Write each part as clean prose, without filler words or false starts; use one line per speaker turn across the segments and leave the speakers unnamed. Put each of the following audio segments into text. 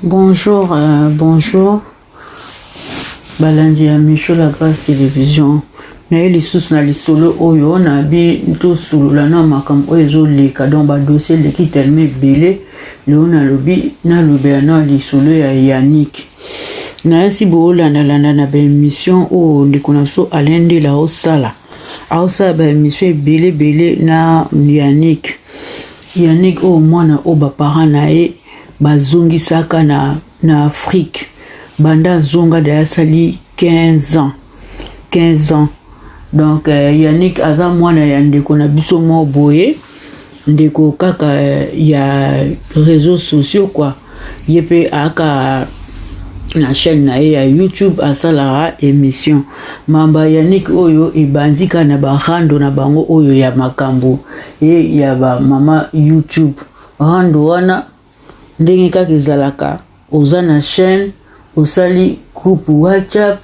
Bonjour, bonjour. Balandi ya Michaud la Grâce Télévision. Na les sous na lisolo oyo na bi to sulula na makambo ezo leka donc ba dossier leki tellement belé le na lobi na lobi na lisolo ya Yannick. Na si bolanda landa na ba émission o ndikona so alende la osala. Aosa ba émission belé na Yannick. Yannick o mwana o ba parent na e bazongisaka na Afrique. Banda zonga de sali 15 ans. Donc Yannick aza mwana ya ndeko na biso mo boye ndeko kaka ya réseaux sociaux quoi. Yepe aka na chaîne na ya YouTube asala émission. Mamba Yannick oyo ebandika na barando na bango oyo ya makambo e ya ba mama YouTube. Rando wana ndenge kaka ezalaka oza na chaîne osali groupe WhatsApp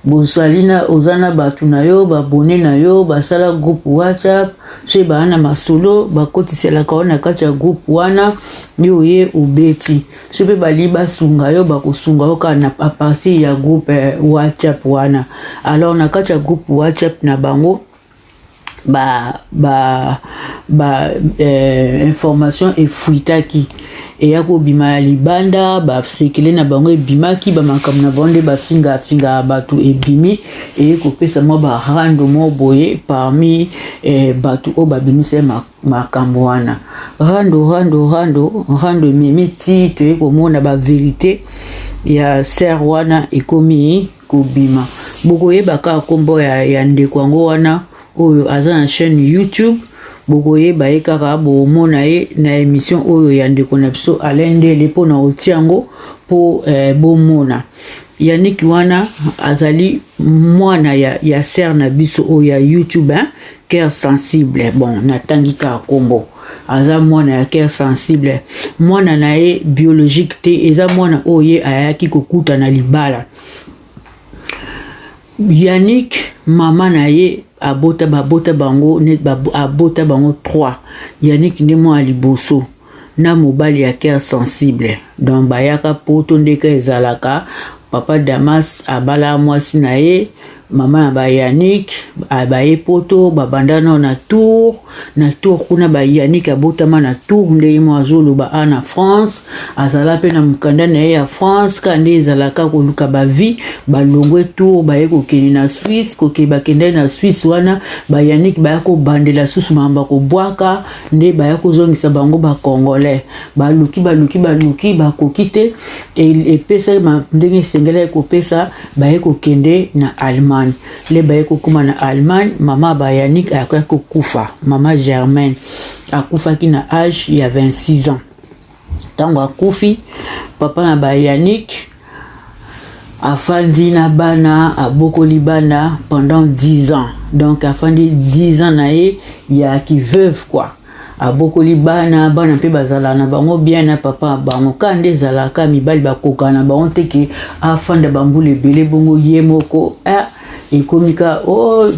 bosalina ozana batu na yo babone na yo basala groupe WhatsApp chez bana masolo bakotiselaka ona kati ya groupe wana yo ye ubeti chez bali basunga yo bakosunga yo kana a partir ya groupe WhatsApp wana. Alors na kati ya groupe WhatsApp na bango information efuitaki e yako bima libanda ba sekele na bango ebimaki ba makambo na bonde ba finga batu ebimi e ko pesa mo ba rando mo boye parmi batu o ba bimise makambo wana rando mimi ti to ko mona ba vérité ya ser wana ekomi ko bima boko yebaka kombo ya ndeko yango wana oyo aza na chaîne YouTube bokoye baye kaka bomona ye na émission oyo ya ndeko na biso alendele po na otiango po bomona Yannick wana azali mwana ya ser na biso oyo ya YouTube cœur sensible. Bon natangika kombo aza mwana ya cœur sensible mwana na ye biologique te eza mwana oye ayaki kokuta na libala. Yannick mama na ye abota bango net abota bango 3. Yannick ndemo aliboso na mobali ya cœur sensible donc bayaka poto ndeka ezalaka papa Damas abala mwasi na ye mama na ba Yannick abaye poto babandana na tour kuna ba Yannick abotama na tour ndeye mo azoloba ana France azala pe na mukanda na ye ya France kande ezalaka koluka ba vie balongwe tour baye kokeni na Suisse kokeba kende na Suisse wana ba Yannick baya ko bandela susu mamba ko bwaka nde baya ko zongisa bango ba congolais baluki ba kokite e pesa ndenge sengela ko pesa baye ko kende na Allemagne. Le baye kokuma na Allemagne mama ba Yannick akako kufa mama Germaine akufa ki na âge ya 26 ans. Tango akufi papa na ba Yannick afandi na bana abokoli bana pendant 10 ans. Donc afandi 10 ans na ye ya ki veuve quoi. Abokoli bana pe bazala na bango bien na papa bango kande zalaka mibali bakoka na bango teke afanda bambule bele bongo ye moko ekomika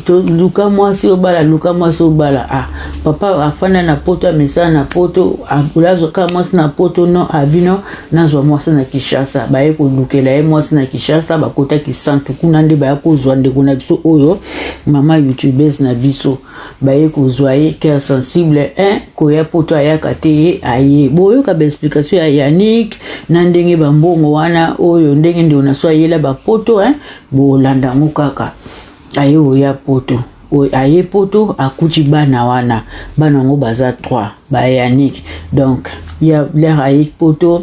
to luka mwasi obala papa afanda na poto amesa na poto akulazo ka mwasi na poto no abino nazwa mwasi na Kinshasa baye ko lukela ye mwasi na Kinshasa bakota ki santu kuna nde baye ko zwa ndeko na biso oyo mama YouTubeuse na biso baye ko zwa ye cœur sensible ko ya poto ayaka te aye boyo ka ba explication ya Yannick na ndenge bambongo wana oyo ndenge ndio na so yela ba poto bo landa mukaka aye oya poto aye poto akuti bana wana bana ngo baza 3 ba Yannick donc ya l'air aye poto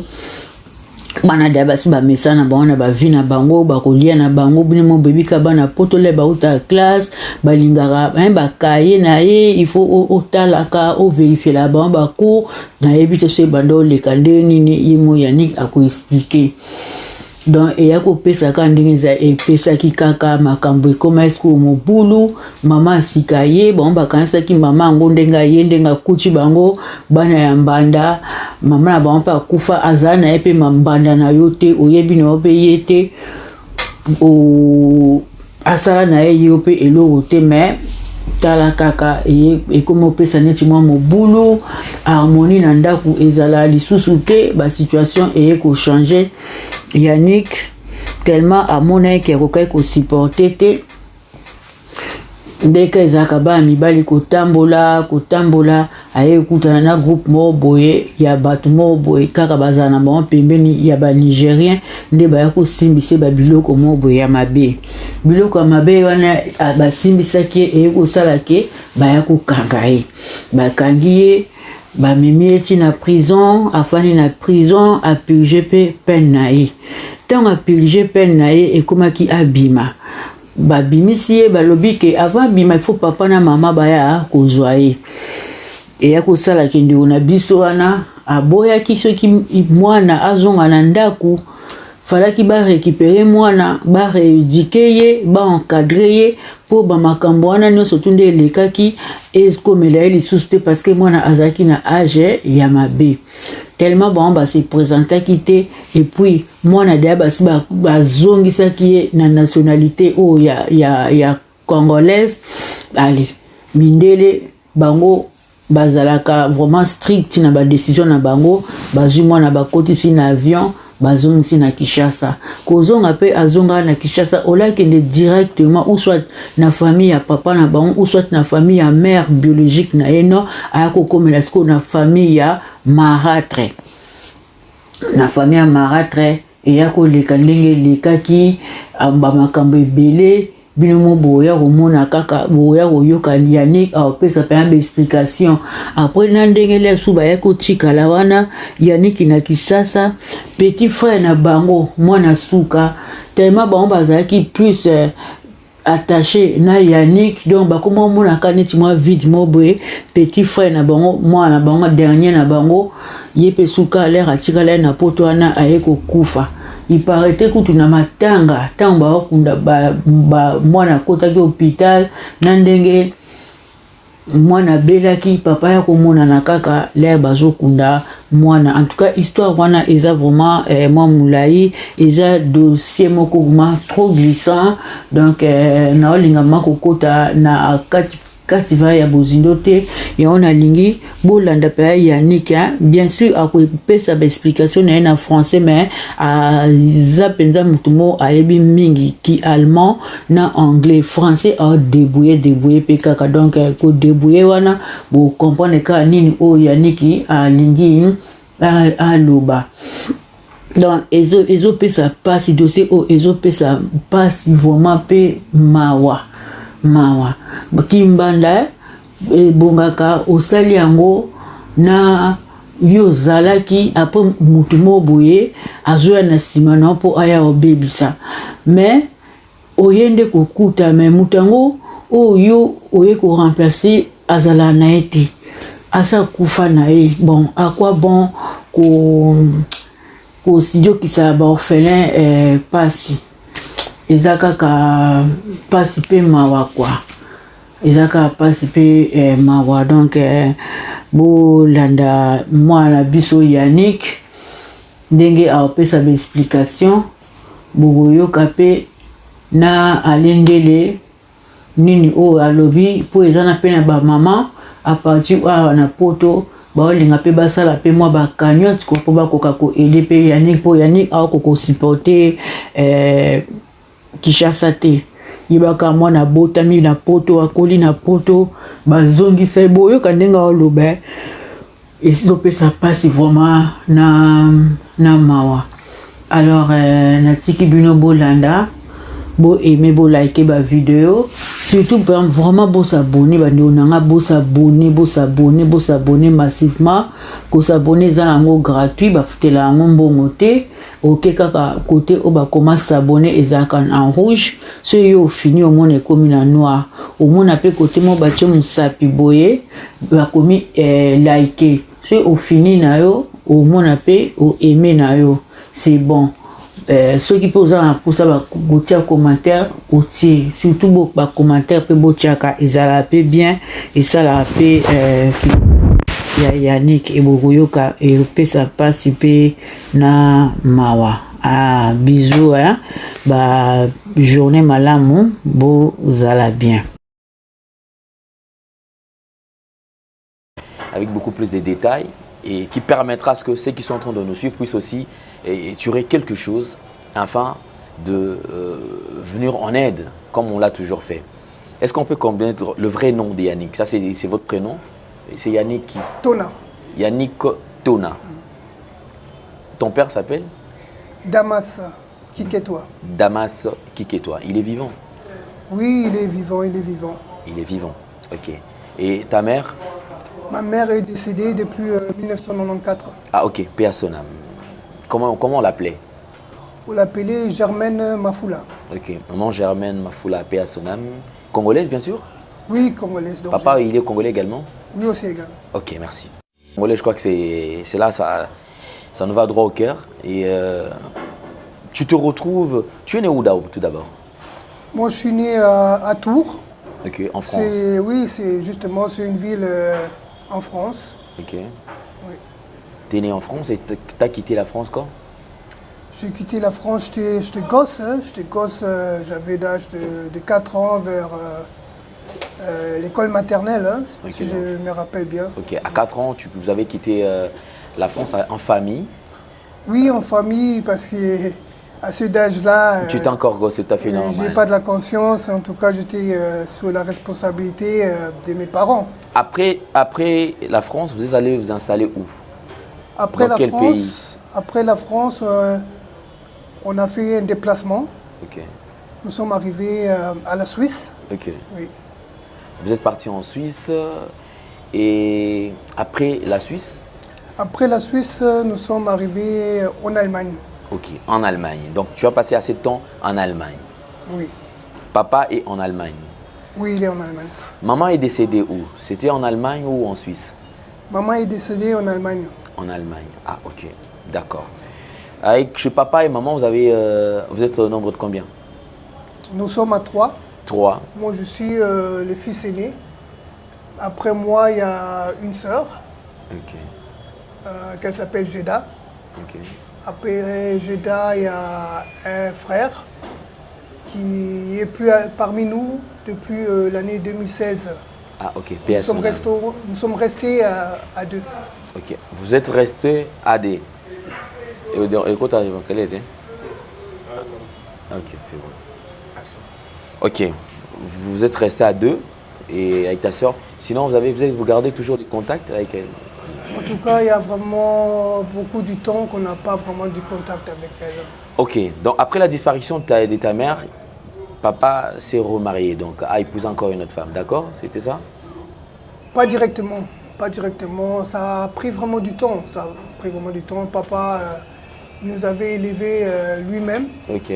bana da basi ba mesana baona ba vina bango ba kolia na bango bino bebika bana poto le ba uta classe balingaka ba kaye na ye il faut otalaka o vérifier la ba cours na ebite se bando le kande nini yimo Yannick ako expliquer. Donc et yako pesa kandingi za pesa ki kaka makambo ekoma esko mobulu mama sikaye bon bakanisa ki mama ngondenga yendenga kuchi bango bana ya mbanda mama na ba pa kufa azana epe mambanda na yote oyebi no pe yete o asala na ye yope elo rote mais tala kaka et comme opesa neti mwa mobulu harmonie na ndaku ezala lisusu te ba situation eye ko changer Yannick tellement amona ki akokai ko supporter te ndeka ezaka ba mibali kotambola aye kutana na groupe mo boye ya bato mo boye kaka bazana na bango pembeni ya ba Nigérien nde baya kosimbisa ba biloko mo boye ya mabe biloko ya mabe wana basimbisaki eye kosala ke baya kokanga ye bakangi ye bamemi ye ti na prison afani na prison apurge mpe peine na ye ntango apurge peine na ye ekomaki abima babimisi ye balobi ke avant bima il faut papa na mama baya kozwa ye eya kosala ke ndeko na biso wana aboyaki soki mwana azonga na ndaku falaki barécupere mwana barééduke ye baencadre ye mpo bamakambo wana nyonso tu nde elekaki ekomela ye lisusu te parce que mwana azalaki na age ya mabe tellement bango base présentaki te et puis mwana deya basi bazongisaki ye na nationalité oyo ya congolaise ale mindele bango bazalaka vraiment strict na badécision na bango bazwi mwana bakotisi na avion bazongisi na Kinshasa kozonga pe azonga na Kinshasa olakende directement ou soit na famille ya papa na bango ou soit na famille ya mère biologique na eno ayakokomela siko na famille ya marâtre eya koleka ndenge elekaki bamakambo ebele bino mo boya komona kaka boya koyoka Yannick aopesa mpenza baexplication après na ndenge lesu baya kotikala wana Yannick na Kinshasa petit frère na bango mwana suka tellement bango bazalaki plus attaché na Yannick donc bakoma omonaka neti mwa vide mo boye petit frère na bango mwana na bango dernier na bango ye mpe suka l'air atikala na poto wana aye kokufa iparete kutu na matanga ntango bakunda mwana akotaki hôpital na ndenge mwana belaki papa ya komonana kaka l'air bazokunda mwana en tout cas histoire wana eza vraiment mwa mulai eza dossier moko vraiment trop glissant donc naolinga makokota na kati va ya bozindo te ya on alingi bolanda pa Yannick bien sûr akopesa ba explication na en français mais za penza mutumo ayebi mingi ki allemand na anglais français a débrouiller pe kaka donc ko débrouiller wana bo comprendre ka nini o Yannick alingi aloba donc ezo pesa passe dossier o ezo pesa passe vraiment pe mawa kimbanda ebongaka osali yango na yo zalaki après mutu mo boye azoya na nsima na mpo aya obebisa mais oyende kokuta mais mutu yango oyo oye koremplace azala na ye te asa kufa na ye bon à quoi bon kosidiokisa baorphelin pasi eza kaka pasi pe mawa kwa eza kaka pasi pe mawa donc bolanda mwana biso Yannick ndenge aopesa baexplication bokoyoka pe na alendele nini oyo alobi mpo eza na pe na bamama apartir awa na poto baolinga pe basala pe mwa bakagnote mpo bakoka koede pe Yannick mpo Yannick aokoka osupporter Kinshasa te yebaka mwana botami na poto akoli na poto bazongisa boyoka ndenge oloba ezopesa pasi vraiment na mawa alors natiki bino bolanda bo aimer bo liker ba vidéo surtout vraiment bo s'abonner ba ndonanga bo s'abonner massivement ko s'abonner za nango gratuit ba futela ngo mbongo te ok kaka côté o ba comment s'abonner ezaka en rouge so yo fini au monde comme na noir au monde pe côté mo ba tche musapi boye ba komi liker so au fini na yo au monde pe au aimer na yo c'est bon. Ceux qui posent pour ça un commentaire outil surtout beaucoup de commentaires peut botiaka ils a peu bien et ça la paix Yannick et Bogoyoka et peut ça participer na mawa bisous hein ba journée malamu bo zala bien.
avec beaucoup plus de détails et qui permettra à ce que ceux qui sont en train de nous suivre puissent aussi tirer quelque chose afin de venir en aide, comme on l'a toujours fait. Est-ce qu'on peut connaître le vrai nom de Yannick? Ça, c'est votre prénom? C'est Yannick qui?
Tona.
Yannick Tona. Ton père s'appelle?
Damas Kiketoa.
Damas Kiketoa. Il est vivant?
Oui, il est vivant, il est vivant.
Il est vivant, ok. Et ta mère?
Ma mère est décédée depuis 1994.
Ah ok, paix à son âme. Comment on l'appelait?
On l'appelait Germaine Mafoula.
Ok, maman Germaine Mafoula, paix à son âme. Congolaise bien sûr?
Oui, congolaise.
Papa, il est congolais également?
Oui, aussi également.
Ok, merci. Congolais, je crois que c'est là, ça nous va droit au cœur. Et tu te retrouves... Tu es né où tout d'abord?
Moi, je suis né à Tours.
Ok, en France.
Oui, c'est justement une ville en France.
Ok.
Oui.
Tu es né en France et tu as quitté la France quand?
J'ai quitté la France, j'étais gosse. Hein. J'étais gosse, j'avais l'âge de 4 ans vers l'école maternelle, hein,
Okay,
si je me rappelle bien.
Ok, à 4 ans, vous avez quitté la France en famille?
Oui, en famille, parce qu'à cet âge-là,
tu étais encore gosse, c'est tout à fait normal.
j'ai pas de la conscience, en tout cas j'étais sous la responsabilité de mes parents.
Après la France, vous êtes allé vous installer où?
Après
Dans quel pays?
Après la France, on a fait un déplacement.
Ok.
Nous sommes arrivés à la Suisse.
Ok.
Oui.
Vous êtes parti en Suisse et après la Suisse?
Après la Suisse, nous sommes arrivés en Allemagne.
Ok, en Allemagne. Donc tu as passé assez de temps en Allemagne.
Oui.
Papa est en Allemagne.
Oui, il est en Allemagne.
Maman est décédée où? C'était en Allemagne ou en Suisse?
Maman est décédée en Allemagne.
En Allemagne. Ah ok, d'accord. Avec chez papa et maman, vous êtes au nombre de combien?
Nous sommes à 3.
3.
Moi, je suis le fils aîné. Après moi, il y a une sœur, qu'elle s'appelle Jeda.
Ok.
Après Jeda, il y a un frère qui est plus parmi nous depuis l'année 2016.
Ah ok,
Nous sommes restés à 2.
Ok, vous êtes restés à des. Et quoi quelle était? Ok, c'est bon. Ok, vous êtes resté à 2 et avec ta soeur. Sinon, vous gardez toujours des contacts avec elle?
En tout cas, il y a vraiment beaucoup de temps qu'on n'a pas vraiment du contact avec elle.
Ok, donc après la disparition de ta mère, papa s'est remarié, donc a épousé encore une autre femme, d'accord? C'était ça?
Pas directement, pas directement. Ça a pris vraiment du temps. Ça a pris vraiment du temps. Papa nous avait élevés lui-même.
Ok.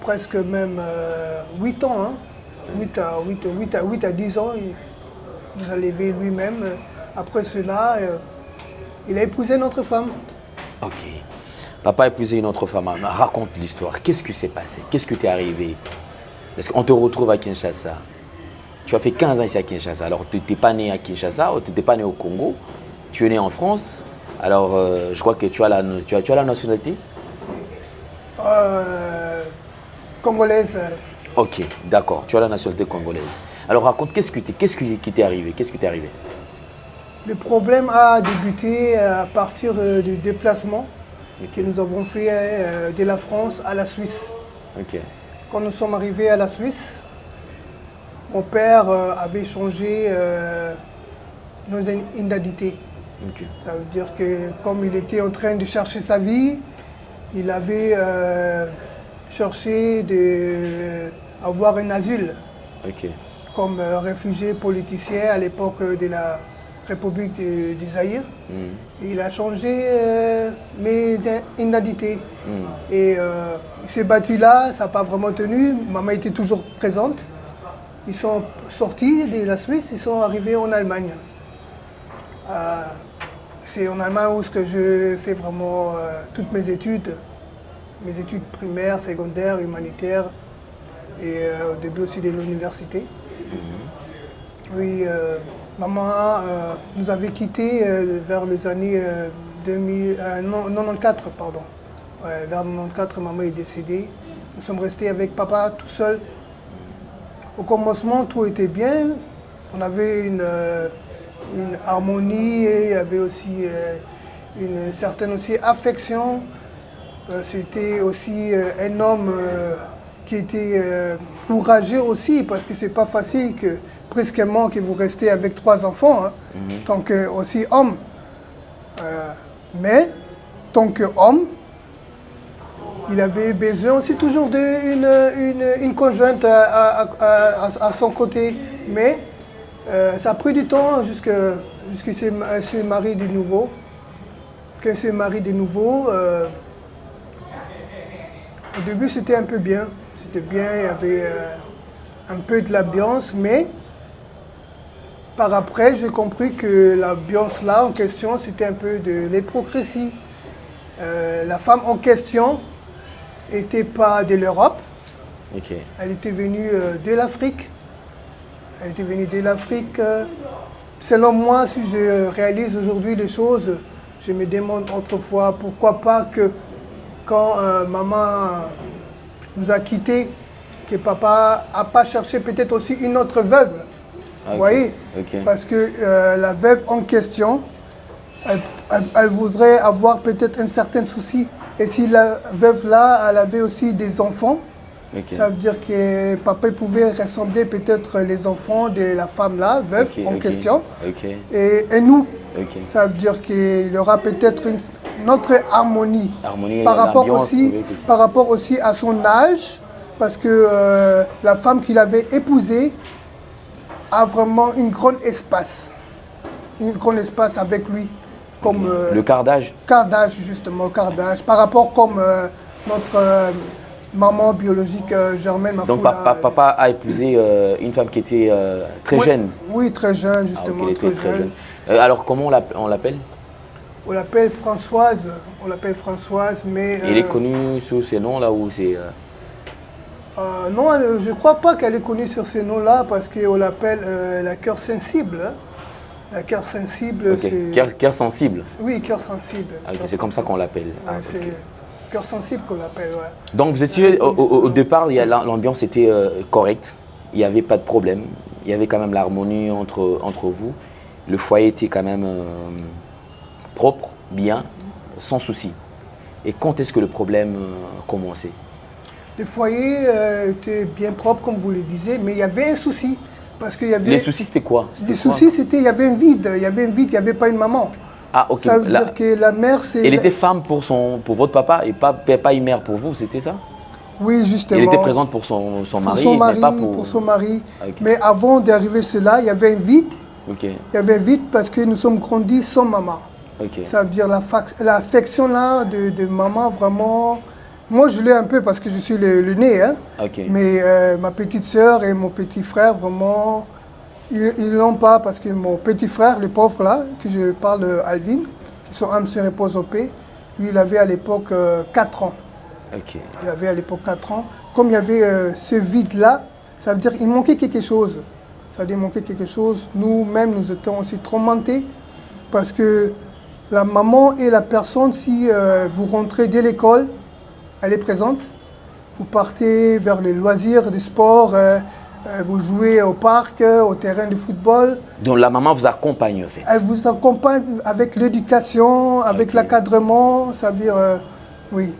Presque même 8 ans, hein. 8 à 10 ans, il nous a élevés lui-même. Après cela, il a épousé notre femme.
Ok. Papa a épousé une autre femme. Raconte l'histoire. Qu'est-ce qui s'est passé? Qu'est-ce qui t'est arrivé? Est-ce qu'on te retrouve à Kinshasa? Tu as fait 15 ans ici à Kinshasa. Alors, tu n'étais pas né à Kinshasa, tu n'étais pas né au Congo. Tu es né en France. Alors, je crois que tu as la nationalité?
Congolaise.
Ok, d'accord. Tu as la nationalité congolaise. Alors, raconte, qu'est-ce qui t'est arrivé? Qu'est-ce qui t'est arrivé?
Le problème a débuté à partir du déplacement que nous avons fait de la France à la Suisse.
Ok.
Quand nous sommes arrivés à la Suisse, mon père avait changé nos indemnités.
Okay.
Ça veut dire que comme il était en train de chercher sa vie, il avait cherché d'avoir un asile comme réfugié politicien à l'époque de la République du Zaïre. Il a changé mes indemnités. Et il s'est battu là, ça n'a pas vraiment tenu. Maman était toujours présente. Ils sont sortis de la Suisse, ils sont arrivés en Allemagne. C'est en Allemagne où je fais vraiment toutes mes études primaires, secondaires, humanitaires et au début aussi de l'université. Oui, maman nous avait quittés vers les années 94, pardon. Ouais, vers 94, maman est décédée. Nous sommes restés avec papa tout seul. Au commencement, tout était bien. On avait une harmonie et il y avait aussi une certaine aussi affection. C'était aussi un homme qui était courageux aussi, parce que c'est pas facile que brusquement que vous restez avec 3 enfants, hein, tant que aussi homme. Mais tant qu'homme, il avait besoin aussi toujours d'une conjointe à son côté. Mais ça a pris du temps jusqu'à ce qu'il se marie de nouveau. Quand il se marie de nouveau, au début c'était un peu bien. C'était bien, il y avait un peu de l'ambiance, mais par après j'ai compris que l'ambiance là en question c'était un peu de l'hypocrisie. La femme en question n'était pas de l'Europe, elle était venue de l'Afrique. Elle était venue de l'Afrique. Selon moi, si je réalise aujourd'hui les choses, je me demande autrefois pourquoi pas que quand maman nous a quittés, que papa n'a pas cherché peut-être aussi une autre veuve. Vous voyez? Parce que la veuve en question, elle voudrait avoir peut-être un certain souci. Et si la veuve là, elle avait aussi des enfants, ça veut dire que papa pouvait ressembler peut-être les enfants de la femme là, veuve en question. Et nous, ça veut dire qu'il y aura peut-être une autre harmonie par rapport aussi à son âge, parce que la femme qu'il avait épousée a vraiment un grand espace avec lui. Comme,
le quart d'âge.
Quart d'âge, justement, quart d'âge. Par rapport comme notre maman biologique, Germaine Mafoula.
Donc papa a épousé une femme qui était très jeune.
Oui, très jeune, justement, très jeune.
Alors comment on l'appelle?
On l'appelle Françoise. On l'appelle Françoise, mais...
Elle est connue sous ces noms-là ou c'est...
non, je ne crois pas qu'elle est connue sur ces noms-là, parce qu'on l'appelle la cœur sensible. Hein. La cœur sensible, c'est...
Cœur sensible?
Oui, cœur sensible.
C'est comme ça qu'on l'appelle.
C'est cœur sensible qu'on l'appelle, ouais.
Donc vous étiez, au départ, l'ambiance était correcte, il n'y avait pas de problème, il y avait quand même l'harmonie entre vous, le foyer était quand même propre, bien, sans souci. Et quand est-ce que le problème commençait?
Le foyer était bien propre, comme vous le disiez, mais il y avait un souci. Parce qu'il y avait...
Les soucis, c'était quoi?
Les soucis, c'était il y avait un vide, il n'y avait pas une maman.
Ah, ok.
Ça veut dire que la mère, c'est...
Elle était femme pour votre papa et pas une mère pour vous, c'était ça?
Oui, justement.
Elle était présente pour son mari, mais pas pour
son mari.
Okay.
Mais avant d'arriver cela, il y avait un vide.
Okay.
Il y avait un vide parce que nous sommes grandis sans maman.
Okay.
Ça veut dire l'affection là de maman, vraiment... Moi, je l'ai un peu parce que je suis le né, hein.
Okay.
Mais ma petite sœur et mon petit frère, vraiment, ils l'ont pas parce que mon petit frère, le pauvre là, que je parle Alvin, qui son âme se repose en paix, lui, il avait à l'époque 4 ans.
Okay.
Il avait à l'époque 4 ans. Comme il y avait ce vide-là, ça veut dire qu'il manquait quelque chose. Ça veut dire qu'il manquait quelque chose. Nous-mêmes, nous étions aussi tourmentés parce que la maman et la personne, si vous rentrez dès l'école, elle est présente. Vous partez vers les loisirs du sport, vous jouez au parc, au terrain de football.
Donc la maman vous accompagne en fait? Elle
vous accompagne avec l'éducation, avec l'encadrement, ça veut dire, oui,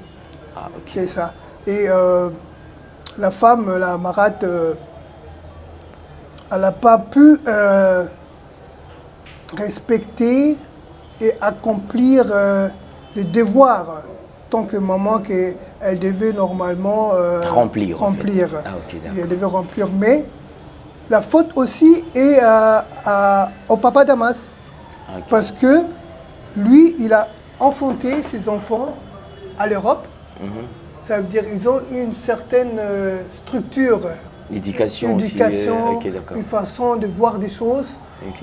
c'est ça. Et la femme, la marade, elle n'a pas pu respecter et accomplir les devoirs tant que maman qu'elle devait normalement
remplir.
En fait. Elle devait remplir. Mais la faute aussi est au papa Damas. Parce que lui, il a enfanté ses enfants à l'Europe. Ça veut dire qu'ils ont une certaine structure.
L'éducation aussi.
Une façon de voir des choses.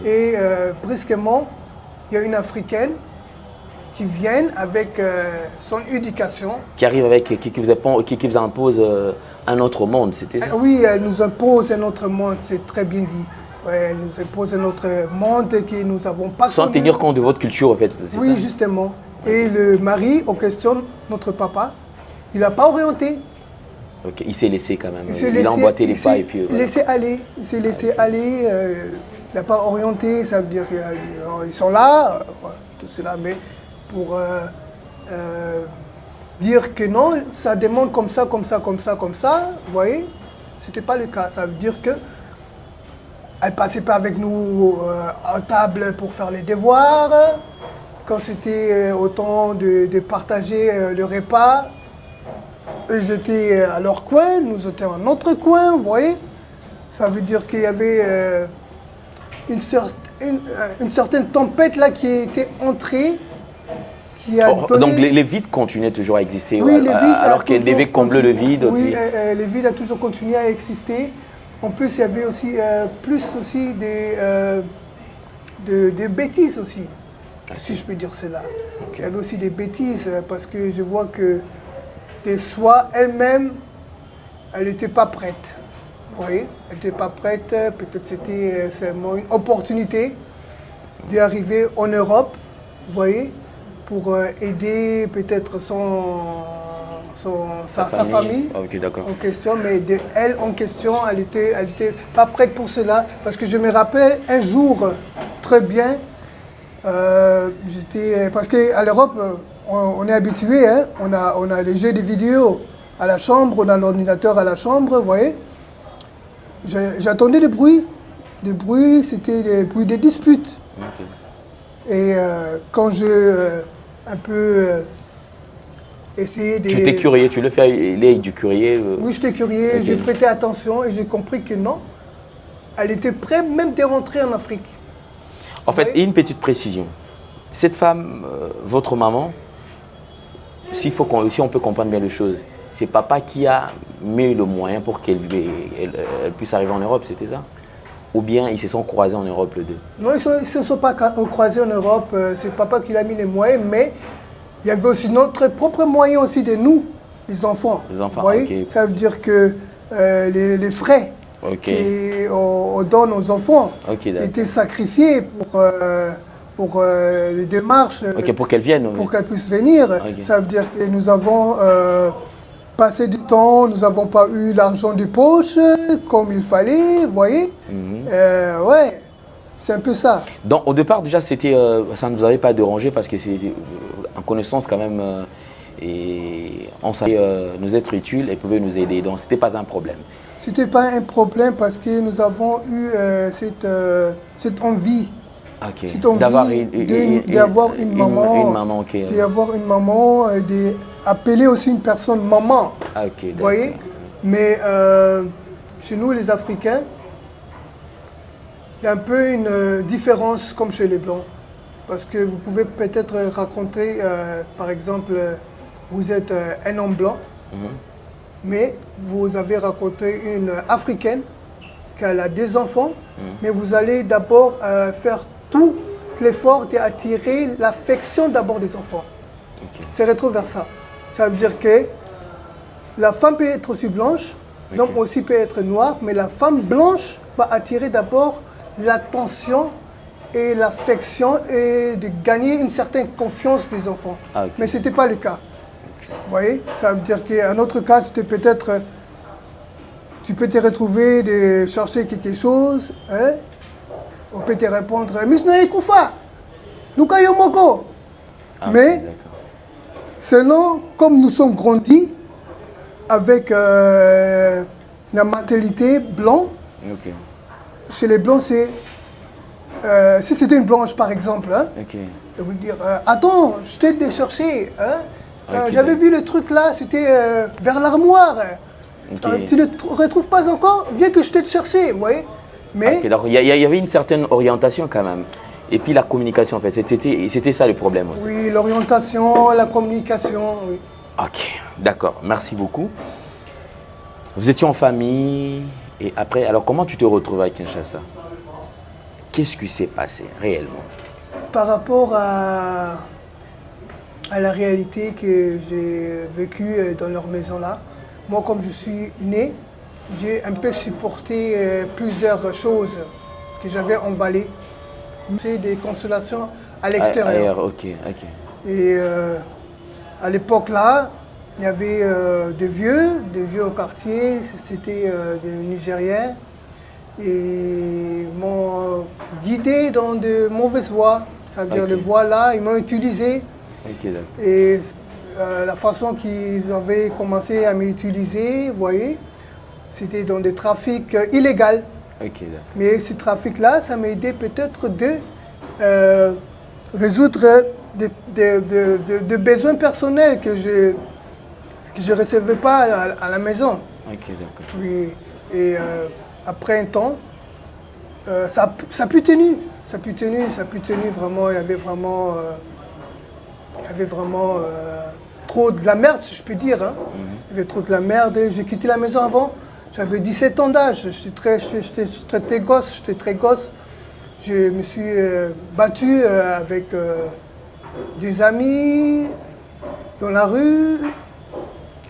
Et brusquement, il y a une Africaine qui viennent avec son éducation.
Qui arrive avec, qui vous impose un autre monde, c'était ça?
Oui, elle nous impose un autre monde, c'est très bien dit. Ouais, elle nous impose un autre monde que nous n'avons pas.
Sans tenir compte de votre culture, en fait, c'est ça?
Oui, justement. Et le mari, en question, notre papa, il n'a pas orienté.
Okay. Il s'est laissé quand même, il a emboîté les pas et puis...
Il s'est laissé aller, n'a pas orienté, ça veut dire qu'ils sont là, tout cela, mais pour dire que non, ça demande comme ça, comme ça, comme ça, comme ça, vous voyez, c'était pas le cas. Ça veut dire que elle passait pas avec nous à table pour faire les devoirs. Quand c'était au temps de partager le repas, ils étaient à leur coin, nous étions à notre coin, vous voyez. Ça veut dire qu'il y avait une certaine tempête là qui était entrée, qui a donné...
Donc les vides continuaient toujours à exister,
oui, les vides
alors qu'elle devait combler le vide.
Oui,
puis...
les vides a toujours continué à exister. En plus, il y avait aussi des bêtises aussi, si je peux dire cela. Okay. Il y avait aussi des bêtises parce que je vois que des fois, elle-même, elle n'était pas prête. Vous voyez, elle n'était pas prête. Peut-être c'était seulement une opportunité d'arriver en Europe, vous voyez, pour aider peut-être sa famille
okay,
en question, mais elle en question, elle était pas prête pour cela, parce que je me rappelle un jour très bien, parce qu'à l'Europe, on est habitué, hein, on a les jeux de vidéo à la chambre, on a l'ordinateur à la chambre, vous voyez. J'attendais des bruits, c'était des bruits de disputes. Okay. Et quand je un peu essayé de...
Tu étais curieux, tu le fais l'œil du curieux.
Oui, j'étais curieux, okay. J'ai prêté attention et j'ai compris que non. Elle était prête même de rentrer en Afrique.
En fait, une petite précision. Cette femme, votre maman, si on peut comprendre bien les choses, c'est papa qui a mis le moyen pour qu'elle puisse arriver en Europe, c'était ça? Ou bien ils se sont croisés en Europe les deux?
Non, ils ne se sont pas croisés en Europe, c'est papa qui l'a mis les moyens, mais il y avait aussi notre propre moyen aussi de nous, les enfants.
Les enfants,
vous voyez,
okay.
Ça veut dire que les frais qu'on donne aux enfants étaient sacrifiés pour les démarches,
pour qu'elles viennent.
Pour qu'elles puissent venir. Ça veut dire que nous avons passé du temps, nous n'avons pas eu l'argent de poche comme il fallait, vous voyez. Ouais, c'est un peu ça.
Donc au départ déjà ça ne vous avait pas dérangé parce que c'est en connaissance quand même et on savait nous être utiles et pouvait nous aider, donc c'était pas un problème.
C'était pas un problème parce que nous avons eu cette envie.
D'avoir
une maman, d'avoir une maman, d'appeler aussi une personne maman. Vous voyez. Mais chez nous les Africains, il y a un peu une différence comme chez les Blancs. Parce que vous pouvez peut-être raconter, par exemple, vous êtes un homme blanc, mais vous avez raconté une Africaine qui a des enfants, mais vous allez d'abord faire tout l'effort d'attirer l'affection d'abord des enfants. C'est rétroversal. Ça veut dire que la femme peut être aussi blanche, l'homme aussi peut être noir, mais la femme blanche va attirer d'abord l'attention et l'affection et de gagner une certaine confiance des enfants. Mais ce n'était pas le cas. Vous voyez, ça veut dire qu'un autre cas, c'était peut-être, tu peux te retrouver de chercher quelque chose, hein? On peut te répondre, Misnoé Koufa, Luka Yomoko. Mais, selon comme nous sommes grandis, avec la mentalité blanc, chez les blancs, c'est, si c'était une blanche par exemple, hein, je vais vous dire, attends, je t'ai de chercher, hein, j'avais vu le truc là, c'était vers l'armoire. Tu ne le retrouves pas encore? Viens que je t'ai de chercher, vous voyez. Mais
il y avait une certaine orientation quand même. Et puis la communication, en fait, c'était ça le problème aussi.
Oui, l'orientation, la communication, oui.
Ok, d'accord, merci beaucoup. Vous étiez en famille, et après, alors comment tu te retrouves à Kinshasa? Qu'est-ce qui s'est passé réellement?
Par rapport à la réalité que j'ai vécue dans leur maison là, moi comme je suis né, j'ai un peu supporté plusieurs choses que j'avais emballées. C'est des consolations à l'extérieur. Et à l'époque là, il y avait des vieux au quartier, c'était des Nigériens. Ils m'ont guidé dans de mauvaises voies. C'est-à-dire les voies là, ils m'ont utilisé. Et la façon qu'ils avaient commencé à m'utiliser, vous voyez, c'était dans des trafics illégaux. Mais ce trafic-là, ça m'a aidé peut-être de résoudre des besoins personnels que je ne recevais pas à la maison. Oui. Et après un temps, ça a pu tenir. Ça a pu tenir vraiment. Il y avait vraiment trop de la merde, si je puis dire. Hein. Il y avait trop de la merde. J'ai quitté la maison avant. J'avais 17 ans d'âge. J'étais très gosse. Je me suis battu avec des amis dans la rue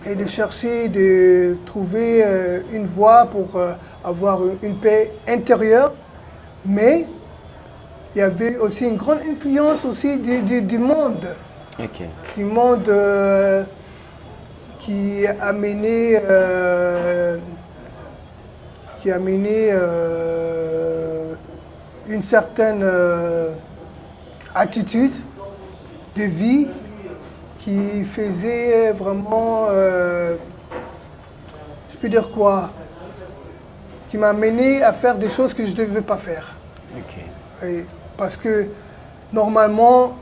et de chercher de trouver une voie pour avoir une paix intérieure. Mais il y avait aussi une grande influence aussi du monde. Du monde qui a mené une certaine attitude de vie qui faisait vraiment, je peux dire quoi, qui m'a mené à faire des choses que je ne devais pas faire. Et parce que normalement,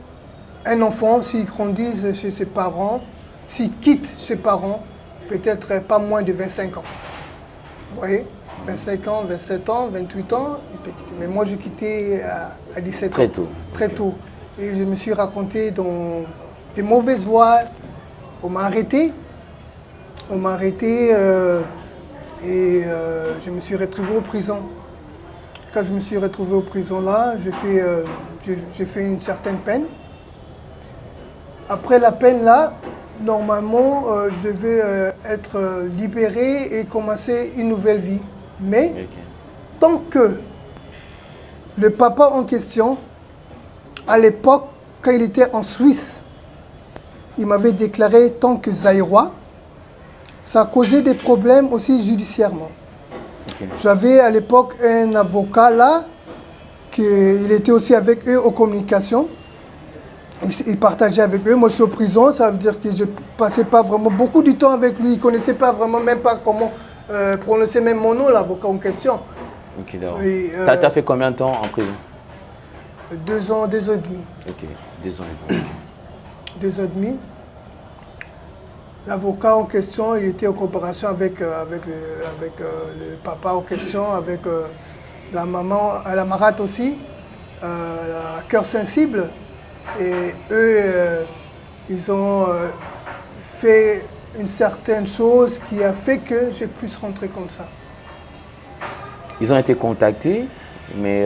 un enfant, s'il grandit chez ses parents, s'il quitte ses parents, peut-être pas moins de 25 ans. Vous voyez, 25 ans, 27 ans, 28 ans, il peut quitter. Mais moi, j'ai quitté à 17 ans.
Très tôt.
Très tôt. Et je me suis raconté dans des mauvaises voies. On m'a arrêté. Et je me suis retrouvé en prison. Quand je me suis retrouvé en prison là, j'ai fait une certaine peine. Après la peine là, normalement, je devais être libéré et commencer une nouvelle vie. Mais tant que le papa en question, à l'époque, quand il était en Suisse, il m'avait déclaré tant que Zaïrois, ça a causé des problèmes aussi judiciairement. J'avais à l'époque un avocat là, il était aussi avec eux aux communications. Il partageait avec eux. Moi, je suis en prison, ça veut dire que je ne passais pas vraiment beaucoup de temps avec lui. Il ne connaissait pas vraiment, même pas comment prononcer même mon nom, l'avocat en question.
Ok, d'accord. T'as fait combien de temps en prison?
2 ans et demi.
Ok, 2 ans et demi.
2 ans et demi. L'avocat en question, il était en coopération avec le papa en question, avec la maman, la marate aussi, la cœur sensible. Et eux, ils ont fait une certaine chose qui a fait que j'ai pu rentrer comme ça.
Ils ont été contactés, mais...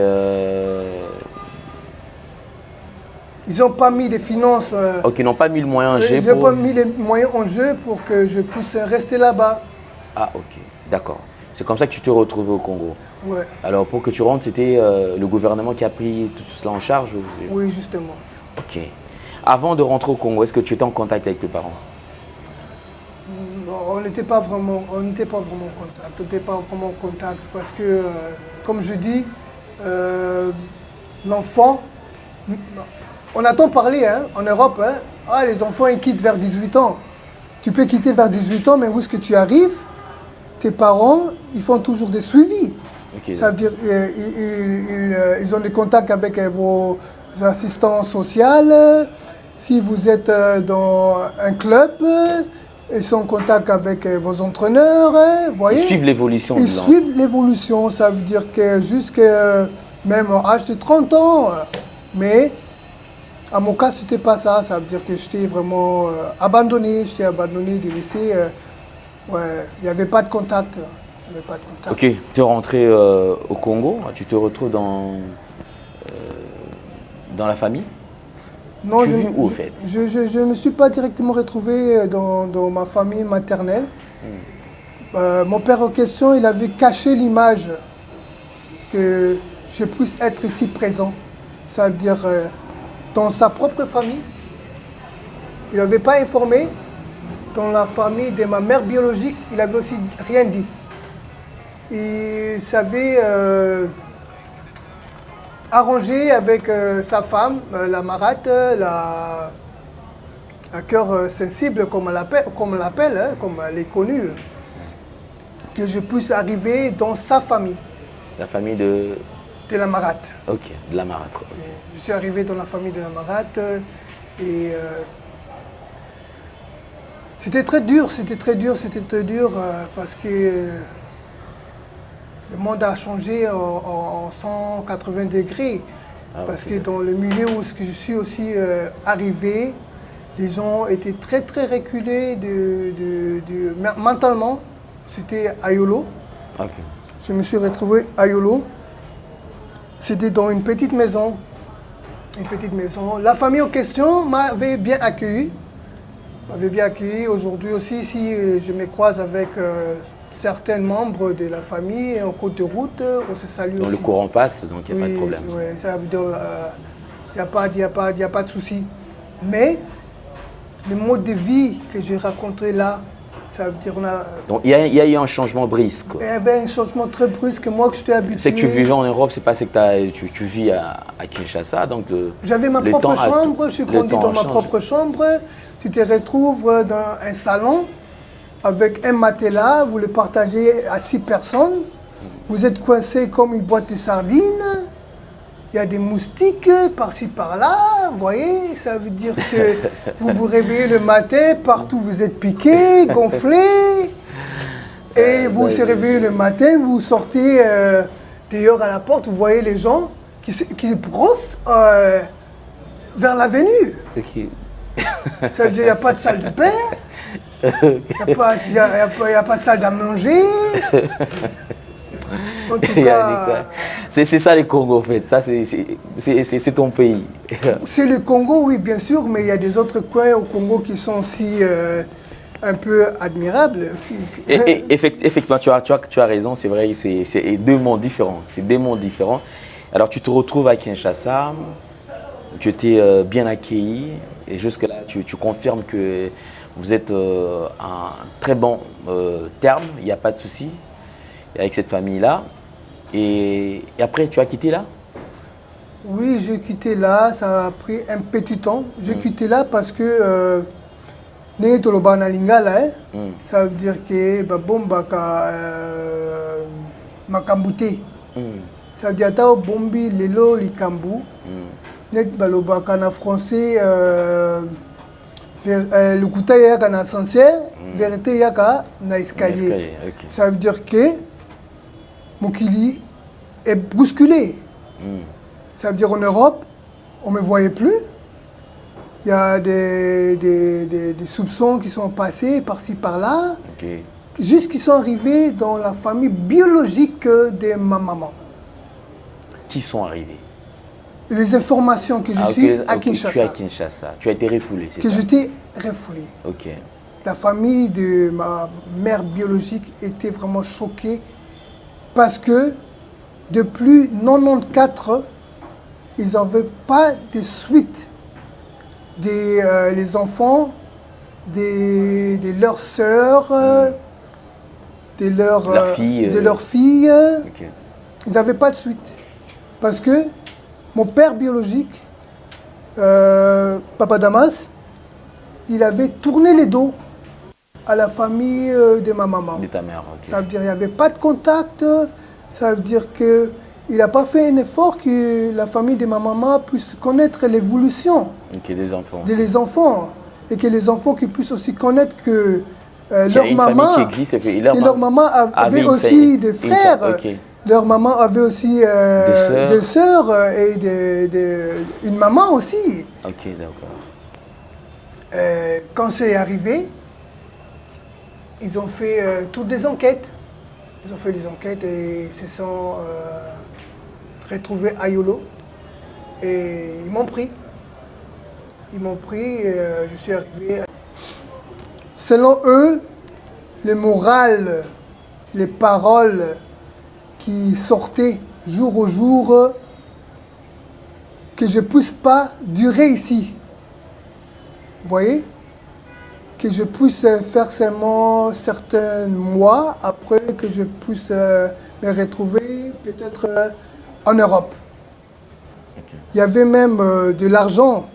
Ils n'ont pas mis des finances...
Ok, ils n'ont pas mis le moyen en jeu
Ils n'ont pas mis les moyens en jeu pour que je puisse rester là-bas.
Ah, ok, d'accord. C'est comme ça que tu te retrouvais au Congo.
Ouais.
Alors, pour que tu rentres, c'était le gouvernement qui a pris tout cela en charge?
Oui, justement.
Ok. Avant de rentrer au Congo, est-ce que tu étais en contact avec tes parents?
Non, on n'était pas vraiment en contact. On n'était pas vraiment en contact parce que, comme je dis, l'enfant, on entend parler en Europe, les enfants ils quittent vers 18 ans. Tu peux quitter vers 18 ans, mais où est-ce que tu arrives? Tes parents, ils font toujours des suivis. Okay, ça veut dire ils ont des contacts avec vos assistants sociaux. Si vous êtes dans un club, ils sont en contact avec vos entraîneurs. Voyez?
Ils suivent l'évolution.
Ils suivent l'évolution. Ça veut dire que jusqu'à même à l'âge de 30 ans. Mais à mon cas, ce n'était pas ça. Ça veut dire que j'étais vraiment abandonné. J'étais abandonné, délaissé. Il n'y avait pas de contact.
Ok, tu es rentré au Congo. Tu te retrouves dans la famille?
Non,
tu vis où, au fait?
Je ne me suis pas directement retrouvé dans ma famille maternelle. Mon père en question, il avait caché l'image que je puisse être ici présent. Ça veut dire dans sa propre famille. Il n'avait pas informé. Dans la famille de ma mère biologique, il n'avait aussi rien dit. il savait arranger avec sa femme, la marate, un cœur sensible, comme on l'appelle, hein, comme elle est connue, que je puisse arriver dans sa famille.
La famille de
la marate.
Ok, de la marate. Okay.
Je suis arrivé dans la famille de la marate et c'était très dur parce que le monde a changé en 180 degrés. Parce que dans le milieu où je suis aussi arrivé, les gens étaient très reculés mentalement. C'était à Yolo.
Okay. Je
me suis retrouvé à Yolo. C'était dans une petite maison. La famille en question m'avait bien accueilli. Aujourd'hui aussi, si je me croise avec certains membres de la famille en cours de route, on se salue aussi.
Le courant passe, donc il n'y a pas de problème.
Oui, ça veut dire il n'y a pas de souci. Mais le mode de vie que j'ai rencontré là, ça veut dire
donc il y a eu un changement brusque.
Il y avait un changement très brusque. Moi que je t'ai habitué.
C'est que tu vivais en Europe, c'est pas que tu vis à Kinshasa, donc
j'avais ma propre chambre, je suis grandi dans ma propre chambre. Tu te retrouves dans un salon avec un matelas, vous le partagez à 6 personnes. Vous êtes coincé comme une boîte de sardines. Il y a des moustiques par-ci par-là, vous voyez, ça veut dire que vous vous réveillez le matin, partout vous êtes piqué, gonflé, et vous vous réveillez le matin, vous sortez dehors à la porte, vous voyez les gens qui se brossent vers l'avenue. Okay. Ça veut dire qu'il n'y a pas de salle de bain, il n'y a pas de salle à manger.
C'est ça le Congo en fait, ça c'est ton pays.
C'est le Congo, oui bien sûr, mais il y a des autres coins au Congo qui sont aussi un peu admirables. Aussi.
Et effectivement, tu as raison, c'est vrai, c'est deux mondes différents. Alors tu te retrouves à Kinshasa, tu étais bien accueilli et jusque-là tu confirmes que vous êtes à un très bon terme, il n'y a pas de souci avec cette famille-là. Et après, tu as quitté là?
Oui, j'ai quitté là, ça a pris un petit temps. J'ai quitté là parce que ça veut dire que makambute. Ça veut dire que bombi lelo likambu. Net balobaka na français le kuta yaka na ascenseur, vérité yaka na escalier. Okay. Ça veut dire que Mokili est bousculé. Ça veut dire en Europe, on ne me voyait plus. Il y a des soupçons qui sont passés par-ci par-là, okay. Jusqu'ils sont arrivés dans la famille biologique de ma maman.
Qui sont arrivés?
Les informations que je suis à Kinshasa.
Tu es à Kinshasa. Tu as été refoulé, c'est ça?
Que j'étais refoulé.
Ok.
La famille de ma mère biologique était vraiment choquée parce que depuis 1994, ils n'avaient pas de suite les enfants, de leurs sœurs, de leurs filles. Okay. Ils n'avaient pas de suite. Parce que mon père biologique, Papa Damas, il avait tourné les dos à la famille de ma maman.
De ta mère, ok.
Ça veut dire qu'il n'y avait pas de contact. Ça veut dire qu'il n'a pas fait un effort que la famille de ma maman puisse connaître l'évolution
des enfants.
Les enfants. Et que les enfants qui puissent aussi connaître que leur maman, leur maman avait aussi des frères. Okay. Leur maman avait aussi des sœurs et une maman aussi.
Ok, d'accord.
Quand c'est arrivé, ils ont fait toutes des enquêtes. Ils ont fait des enquêtes et se sont retrouvés à Yolo. Et ils m'ont pris. Je suis arrivé. Selon eux, le moral, les paroles qui sortaient jour au jour, que je ne puisse pas durer ici. Vous voyez? que je puisse faire seulement certains mois après que je puisse me retrouver peut-être en Europe. Okay. Il y avait même de l'argent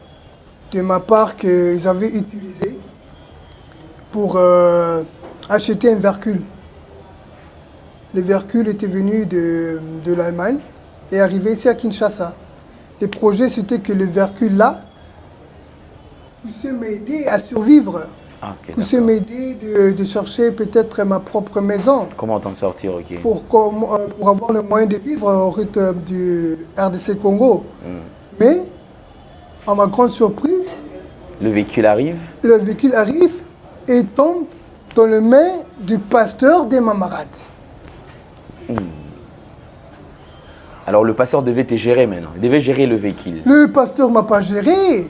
de ma part qu'ils avaient utilisé pour acheter un véhicule. Le véhicule était venu de l'Allemagne et arrivé ici à Kinshasa. Le projet, c'était que le véhicule-là puisse m'aider à survivre. Ah, okay, puisse m'aider de chercher peut-être ma propre maison.
Comment t'en sortir, ok.
Pour avoir le moyen de vivre au rythme du RDC Congo. Mais, à ma grande surprise,
le véhicule arrive.
Le véhicule arrive et tombe dans les mains du pasteur des Mamarats.
Alors le pasteur devait te gérer maintenant, il devait gérer le véhicule.
Le pasteur ne m'a pas géré.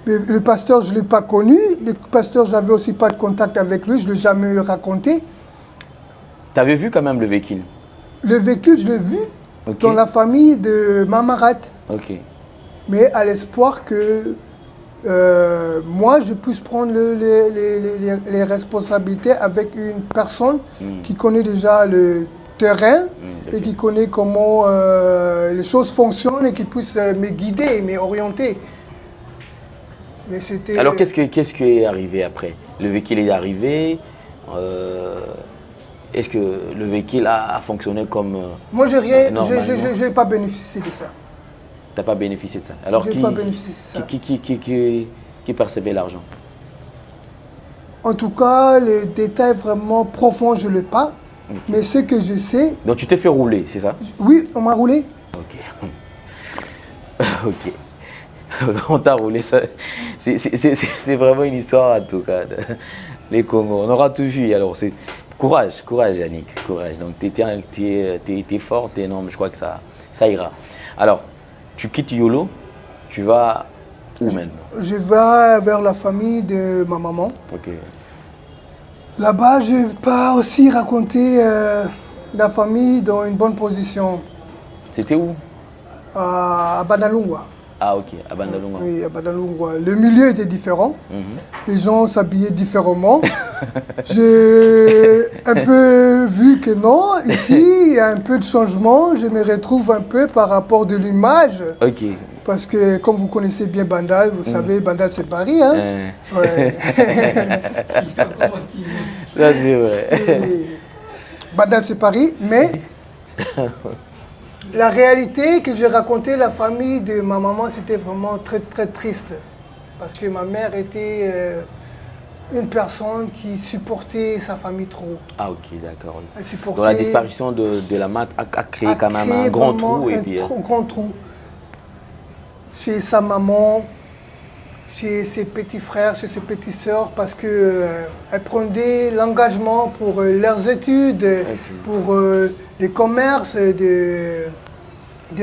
Le pasteur, je ne l'ai pas connu. Le pasteur, je n'avais aussi pas de contact avec lui, je ne l'ai jamais raconté.
Tu avais vu quand même le véhicule?
Le véhicule, je l'ai vu dans la famille de Mamarat.
Ok.
Mais à l'espoir que moi, je puisse prendre les responsabilités avec une personne qui connaît déjà le terrain et qui connaît comment les choses fonctionnent et qui puisse me guider, m'orienter. Mais c'était...
Alors qu'est-ce qui est arrivé après? Le véhicule est arrivé. Est-ce que le véhicule a fonctionné comme
moi, je n'ai pas bénéficié de ça.
Tu n'as pas bénéficié de ça. Alors qui percevait l'argent?
En tout cas, les détails vraiment profonds, je ne l'ai pas. Okay. Mais ce que je sais...
Donc tu t'es fait rouler, c'est ça?
Oui, on m'a roulé.
Ok. Ok. On t'a roulé, ça. C'est vraiment une histoire en tout cas. Les Congos, on aura tout vu. Alors c'est courage, Yannick, courage. Donc t'es fort, t'es énorme, je crois que ça ira. Alors, tu quittes Yolo, tu vas où maintenant?
Je vais vers la famille de ma maman.
Ok.
Là-bas, je n'ai pas aussi raconté la famille dans une bonne position.
C'était où?
À Bandalungwa.
Ah ok, à Bandalungwa.
Oui, à Bandalungwa. Le milieu était différent. Les gens s'habillaient différemment. J'ai un peu vu que non, ici, il y a un peu de changement. Je me retrouve un peu par rapport de l'image.
Ok.
Parce que, comme vous connaissez bien Bandal, vous savez, Bandal c'est Paris, hein? Ouais.
Ça c'est vrai.
Bandal c'est Paris, mais la réalité que j'ai racontée, la famille de ma maman, c'était vraiment très très triste. Parce que ma mère était une personne qui supportait sa famille trop.
Ah ok, d'accord. Donc la disparition de la mat a créé quand même un grand trou.
Un grand trou. Chez sa maman, chez ses petits frères, chez ses petites sœurs, parce qu'elles prenaient l'engagement pour leurs études, pour le commerce de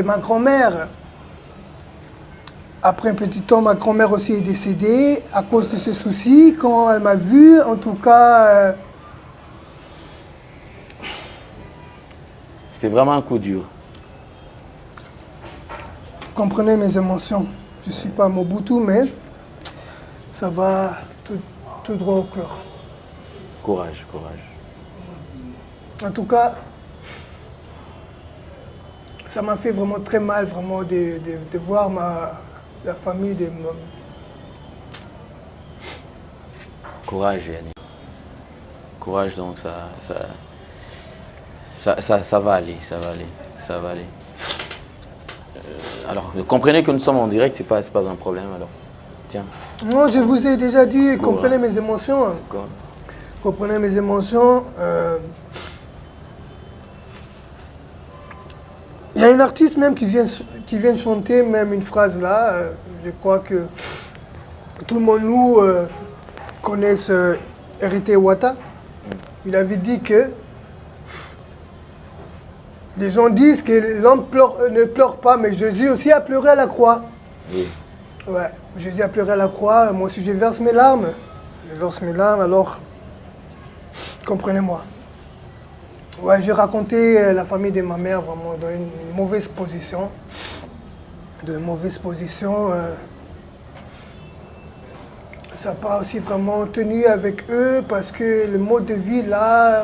ma grand-mère. Après un petit temps, ma grand-mère aussi est décédée à cause de ce souci. Quand elle m'a vu, en tout cas...
C'était vraiment un coup dur.
Comprenez mes émotions. Je ne suis pas Mobutu, mais ça va tout droit au cœur.
Courage, courage.
En tout cas, ça m'a fait vraiment très mal vraiment de voir la famille de mon...
Courage, Yannick. Courage, donc ça va aller, ça va aller, ça va aller. Alors, comprenez que nous sommes en direct, c'est pas un problème, alors. Tiens.
Non, je vous ai déjà dit, comprenez mes émotions. Comprenez mes émotions. Il y a un artiste même qui vient chanter même une phrase là. Je crois que tout le monde nous connaît Hérité Wata. Il avait dit que les gens disent que l'homme ne pleure pas, mais Jésus aussi a pleuré à la croix.
Oui.
Ouais, Jésus a pleuré à la croix. Moi aussi, je verse mes larmes. Je verse mes larmes, alors comprenez-moi. Ouais, j'ai raconté la famille de ma mère vraiment dans une mauvaise position. ça n'a pas aussi vraiment tenu avec eux parce que le mode de vie là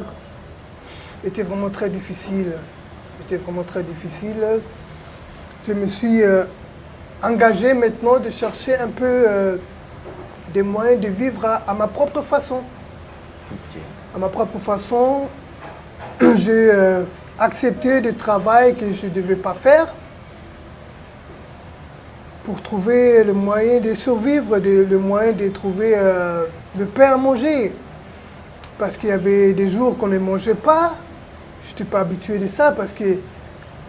était vraiment très difficile. Je me suis engagé maintenant de chercher un peu des moyens de vivre à ma propre façon.
Ok.
À ma propre façon, j'ai accepté des travaux que je ne devais pas faire pour trouver le moyen de survivre, le moyen de trouver le pain à manger. Parce qu'il y avait des jours qu'on ne mangeait pas. Je n'étais pas habitué de ça parce que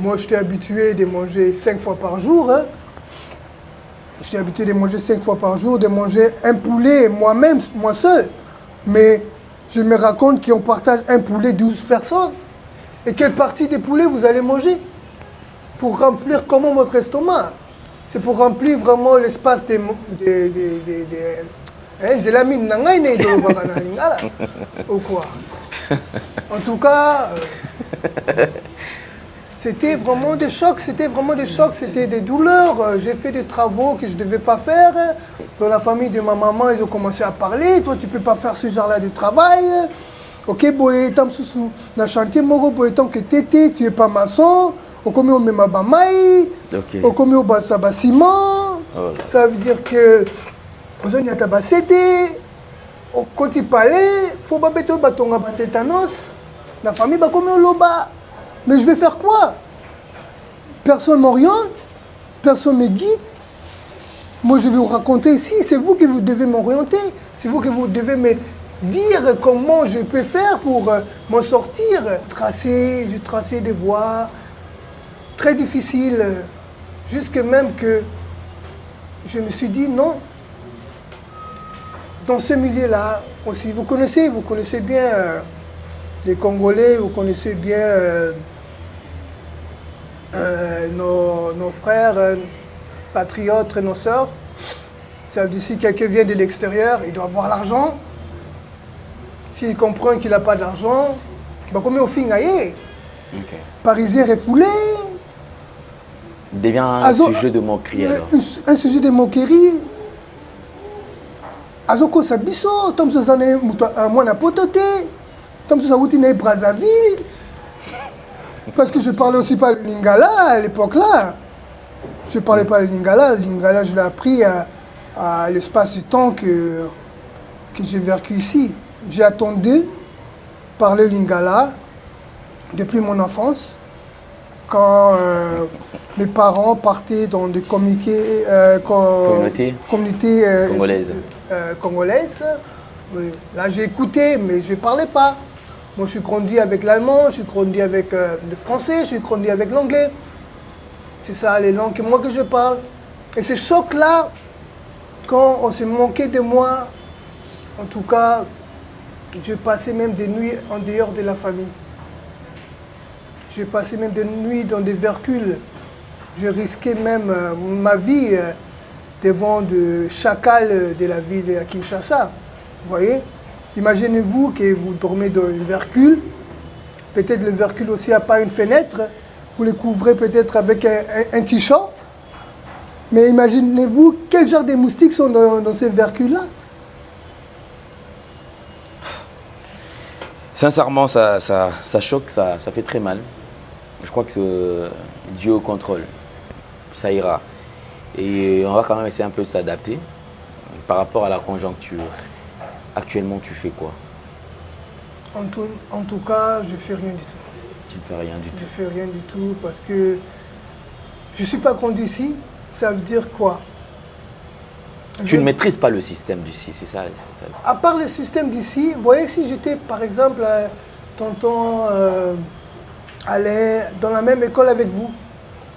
moi, j'étais habitué de manger 5 fois par jour. Hein. J'étais habitué de manger 5 fois par jour, de manger un poulet moi-même, moi seul. Mais je me raconte qu'on partage un poulet 12 personnes. Et quelle partie des poulets vous allez manger? Pour remplir comment votre estomac? C'est pour remplir vraiment l'espace des ou quoi? En tout cas, c'était vraiment des chocs, c'était des douleurs. J'ai fait des travaux que je ne devais pas faire. Dans la famille de ma maman, ils ont commencé à parler. Toi, tu ne peux pas faire ce genre-là de travail. Ok, boy, tam susu na chantier mogo boy tant que tété, tu es pas maçon. Au comme on met ma bamaï. Au comme on basa bâtiment. Ça veut dire que vous avez tabassété. Quand tu parlais, faut pas bêter au bâton à tétanos. La famille va comme au loba. Mais je vais faire quoi? Personne m'oriente, personne me guide. Moi, je vais vous raconter ici, c'est vous qui vous devez m'orienter. C'est vous qui vous devez me dire comment je peux faire pour m'en sortir. J'ai tracé des voies très difficiles, jusque même que je me suis dit non. Dans ce milieu-là aussi, vous connaissez bien les Congolais, vous connaissez bien nos frères patriotes et nos sœurs. Ça veut dire si quelqu'un vient de l'extérieur, il doit avoir l'argent. S'il comprend qu'il n'a pas d'argent, bah comme au fin Parisien refoulé.
Il devient un sujet de moquerie alors.
Un sujet de moquerie. Azoko Sabiso, Tom Sosane Mouana Potote, Tom Sosawutine Brazzaville. Parce que je parlais aussi pas le lingala à l'époque-là. Je ne parlais pas le lingala. Le lingala, je l'ai appris à l'espace du temps que j'ai vécu ici. J'ai attendu parler le lingala depuis mon enfance. Quand mes parents partaient dans des communautés congolaises. Oui. Là, j'ai écouté, mais je ne parlais pas. Moi, je suis grandi avec l'allemand, je suis grandi avec le français, je suis grandi avec l'anglais. C'est ça, les langues que je parle. Et ces chocs-là, quand on s'est manqué de moi, en tout cas, j'ai passé même des nuits en dehors de la famille. J'ai passé même des nuits dans des vercules. Je risquais même ma vie devant des chacals de la ville de Kinshasa. Vous voyez? Imaginez-vous que vous dormez dans une vercule. Peut-être le vercule aussi n'a pas une fenêtre. Vous le couvrez peut-être avec un t-shirt. Mais imaginez-vous quel genre de moustiques sont dans ces vercules-là.
Sincèrement, ça choque, ça fait très mal. Je crois que c'est Dieu au contrôle. Ça ira. Et on va quand même essayer un peu de s'adapter par rapport à la conjoncture. Actuellement, tu fais quoi?
En tout cas, je ne fais rien du tout.
Tu ne fais rien du tout?
Je ne fais rien du tout parce que je ne suis pas grandi ici. Ça veut dire quoi?
Tu ne maîtrises pas le système d'ici, c'est ça.
À part le système d'ici, vous voyez, si j'étais par exemple tonton allait dans la même école avec vous.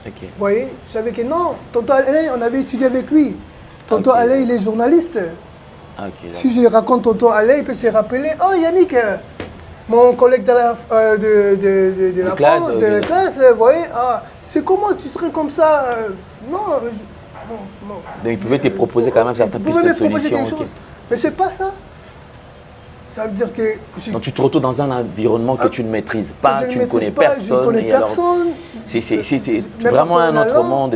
Okay.
Vous voyez, je savais que non, tonton Alain, on avait étudié avec lui. Tonton Alain, il est journaliste.
Okay,
si je raconte tonton Alain, il peut se rappeler, oh Yannick, mon collègue de la France, de la classe, vous voyez, c'est comment tu serais comme ça? Non, non.
Donc il pouvait te proposer quand même certaines pistes de solutions. Okay.
Mais c'est pas ça. Ça veut dire que...
Donc tu te retrouves dans un environnement que tu ne maîtrises pas, tu ne connais personne.
Je ne connais personne.
C'est vraiment un autre monde.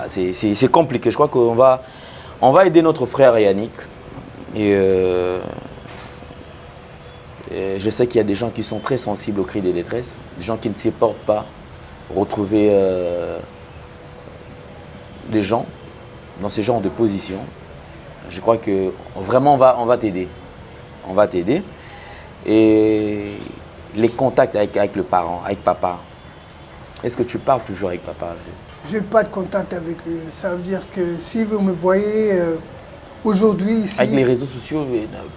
c'est compliqué. Je crois qu'on va aider notre frère Yannick. Et je sais qu'il y a des gens qui sont très sensibles aux cris de détresse, des gens qui ne supportent pas retrouver des gens dans ce genre de position. Je crois que vraiment on va t'aider. On va t'aider. Et les contacts avec le parent, avec papa, est-ce que tu parles toujours avec papa?
Je n'ai pas de contact avec eux. Ça veut dire que si vous me voyez aujourd'hui ici...
Avec les réseaux sociaux,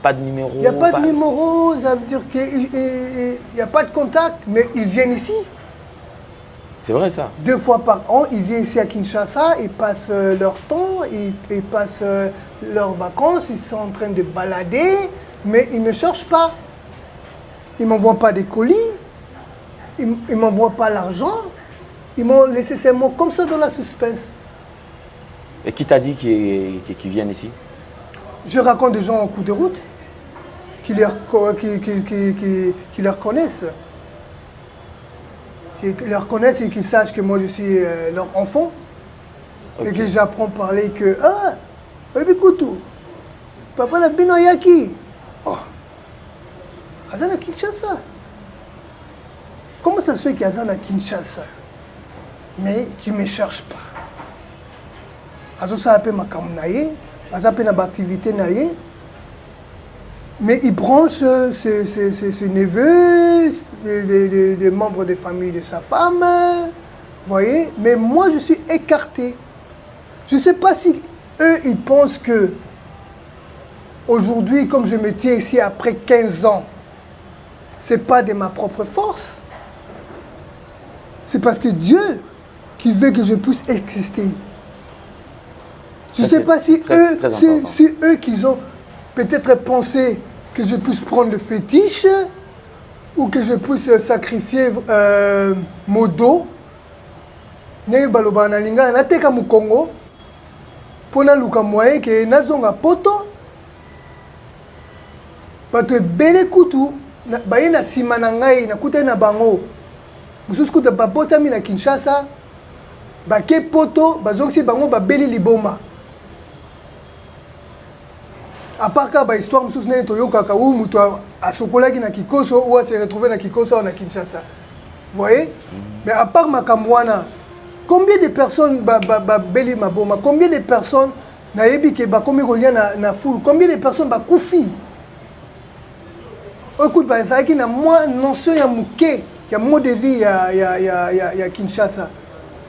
pas de numéro?
Il n'y a pas de numéro, ça veut dire qu'il n'y a pas de contact, mais ils viennent ici.
C'est vrai ça?
2 fois par an, ils viennent ici à Kinshasa, ils passent leur temps, ils passent leurs vacances, ils sont en train de balader, mais ils ne cherchent pas. Ils ne m'envoient pas des colis, ils ne m'envoient pas l'argent, ils m'ont laissé ces mots comme ça dans la suspense.
Et qui t'a dit qu'ils viennent ici?
Je raconte des gens en cours de route qui les reconnaissent. Qui les reconnaissent et qui sachent que moi je suis leur enfant. Okay. Et que j'apprends à parler que ah, écoute, papa la bino yaki. Oh, Azana Kinshasa. Comment ça se fait qu'Azana Kinshasa? Mais tu ne me cherches pas. Azo ça appelle ma kamnaye, Azo appelle ma activité naye. Mais il branche ses neveux, les membres des familles de sa femme, vous voyez. Mais moi, je suis écarté. Je ne sais pas si eux, ils pensent que aujourd'hui, comme je me tiens ici après 15 ans, ce n'est pas de ma propre force. C'est parce que Dieu qui veut que je puisse exister. Je ne sais pas si eux qui ont peut-être pensé que je puisse prendre le fétiche ou que je puisse sacrifier mon dos. Ne baloba na linga na teka mu Congo pona luka moyen ke nazonga poto bato ebele kutu baye na sima na ngai na kuta na bango mususu kuta babotami na Kinshasa bake poto bazongisi bango babeli liboma. À part que l'histoire de Moussous Toyoka, où Moutoua a Sokolaki na Kikoso, ou s'est retrouvé na Kikoso ou na Kinshasa. Vous voyez? Mais à part Makamwana, combien de personnes, Beli Maboma, combien de personnes, Naebi Keba, combien na foule, combien de personnes, Koufi? Écoute, ça qui n'a moins notion, il y a Mouké, il y a mot de vie, il y a Kinshasa.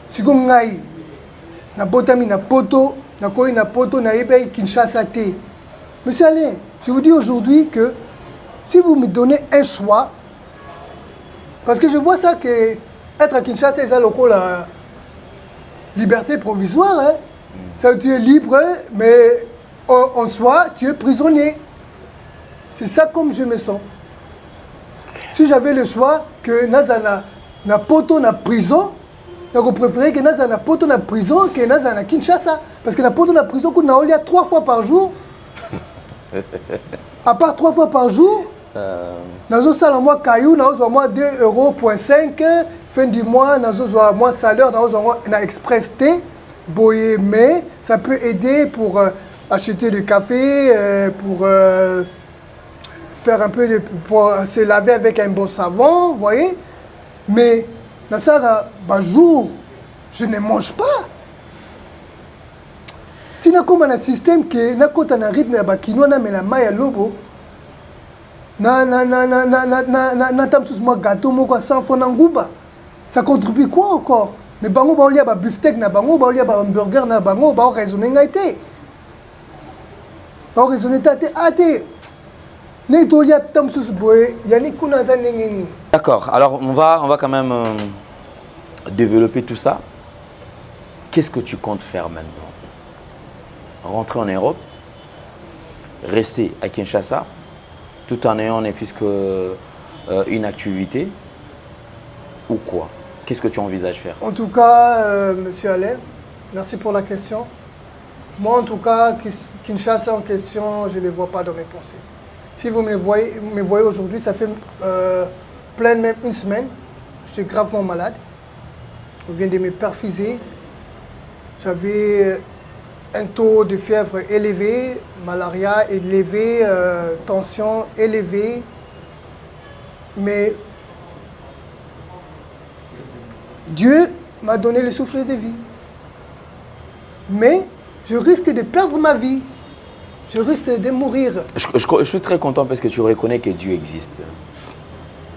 C'est comme Naï, na Botami, na Poto, na Koi, na Poto, na Ebe, Kinshasa T. Monsieur Alain, je vous dis aujourd'hui que si vous me donnez un choix, parce que je vois ça que être à Kinshasa, c'est la liberté provisoire. Hein? Ça, tu es libre, mais en soi, tu es prisonnier. C'est ça comme je me sens. Si j'avais le choix que Nazana na poto na prison, je préférerais que Nazana na poto na prison que Nazana na Kinshasa. Parce que na poto na prison, qu'on a eu 3 fois par jour. À part 3 fois par jour, nous avons moi caillou, nous avons moi 2,5 €. Fin du mois, nous avons moi salaire, nous avons un express T. Boyer, mais ça peut aider pour acheter du café, pour faire un peu pour se laver avec un bon savon, vous voyez. Mais dans ça, jour, je ne mange pas. Si nous avons un système qui est un rythme qui nous a mis la maille à l'eau, ça contribue quoi encore? Mais bango ba olia ba beefsteak na bango ba olia ba hamburger na bango ba raisonner ngaité. Ba raisonner tate ate. Ne tolia tam sus boy, yani kuna za nengeni.
D'accord. Alors on va quand même développer tout ça. Qu'est-ce que tu comptes faire maintenant? Rentrer en Europe, rester à Kinshasa, tout en ayant ne fût-ce qu'une activité ou quoi? Qu'est-ce que tu envisages faire?
En tout cas, Monsieur Alain, merci pour la question. Moi, en tout cas, Kinshasa en question, je ne le vois pas dans mes pensées. Si vous me voyez aujourd'hui, ça fait même 1 semaine, je suis gravement malade. On vient de me perfuser. j'avais un taux de fièvre élevé, malaria élevé, tension élevée. Mais Dieu m'a donné le souffle de vie. Mais je risque de perdre ma vie. Je risque de mourir.
Je suis très content parce que tu reconnais que Dieu existe.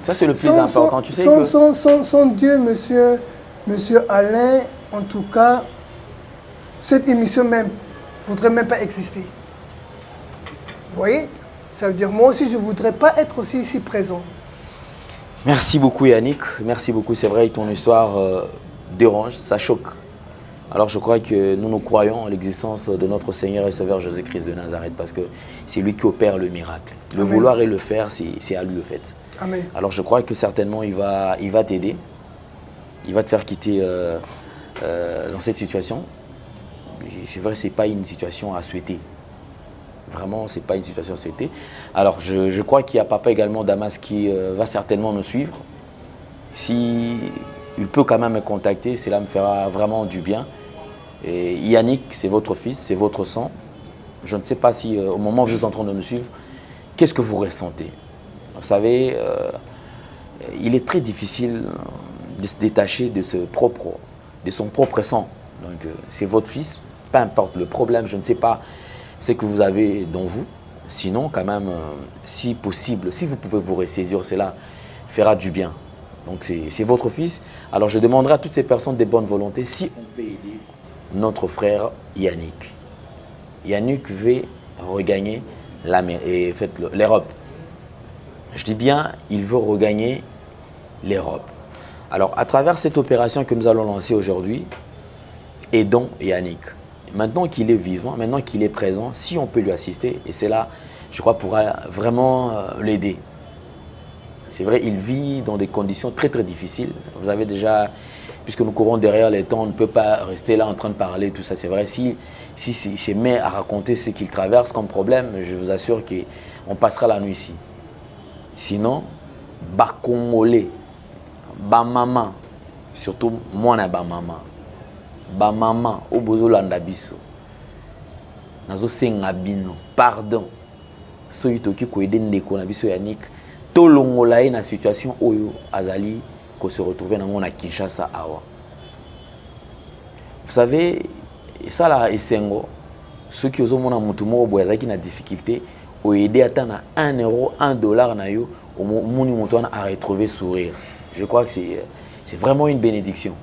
Ça, c'est le plus important. Tu sais
son Dieu, monsieur Alain, en tout cas, cette émission même ne voudrait même pas exister. Vous voyez? Ça veut dire, moi aussi, je ne voudrais pas être aussi ici présent.
Merci beaucoup, Yannick. Merci beaucoup. C'est vrai, ton histoire dérange, ça choque. Alors, je crois que nous croyons en l'existence de notre Seigneur et Sauveur Jésus-Christ de Nazareth parce que c'est lui qui opère le miracle. Le
Amen.
Vouloir et le faire, c'est à lui le fait.
Amen.
Alors, je crois que certainement, il va t'aider. Il va te faire quitter dans cette situation. C'est vrai, ce n'est pas une situation à souhaiter. Vraiment, ce n'est pas une situation à souhaiter. Alors, je crois qu'il y a papa également, Damas, qui va certainement nous suivre. Si il peut quand même me contacter, cela me fera vraiment du bien. Et Yannick, c'est votre fils, c'est votre sang. Je ne sais pas si au moment où vous êtes en train de nous suivre, qu'est-ce que vous ressentez? Vous savez, il est très difficile de se détacher de son propre sang. Donc, c'est votre fils, peu importe le problème, je ne sais pas ce que vous avez dans vous. Sinon, quand même, si possible, si vous pouvez vous ressaisir, cela fera du bien. Donc, c'est votre fils. Alors, je demanderai à toutes ces personnes de bonne volonté si on peut aider notre frère Yannick. Yannick veut regagner l'Europe. Je dis bien, il veut regagner l'Europe. Alors, à travers cette opération que nous allons lancer aujourd'hui, aidons Yannick. Maintenant qu'il est vivant, maintenant qu'il est présent, si on peut lui assister, et cela, je crois, pourra vraiment l'aider. C'est vrai, il vit dans des conditions très très difficiles. Vous avez déjà, puisque nous courons derrière les temps, on ne peut pas rester là en train de parler, tout ça. C'est vrai, si se met à raconter ce qu'il traverse comme problème, je vous assure qu'on passera la nuit ici. Sinon, bas Congolais, bas maman, surtout moi na bas maman, bas maman, au bozo landa biso, nazo senga bino, pardon, so yitoki ko aider ndeko na biso Yannick. Tolongola na situation oyo azali ko se retrouver dans na Kinshasa awa. Vous savez, ça là esengo ceux qui ozomona mutu mo boyazaki na difficulté o aider atana 1 euro, 1 dollar na yo au moni mutu à retrouver sourire. Je crois que c'est vraiment une bénédiction.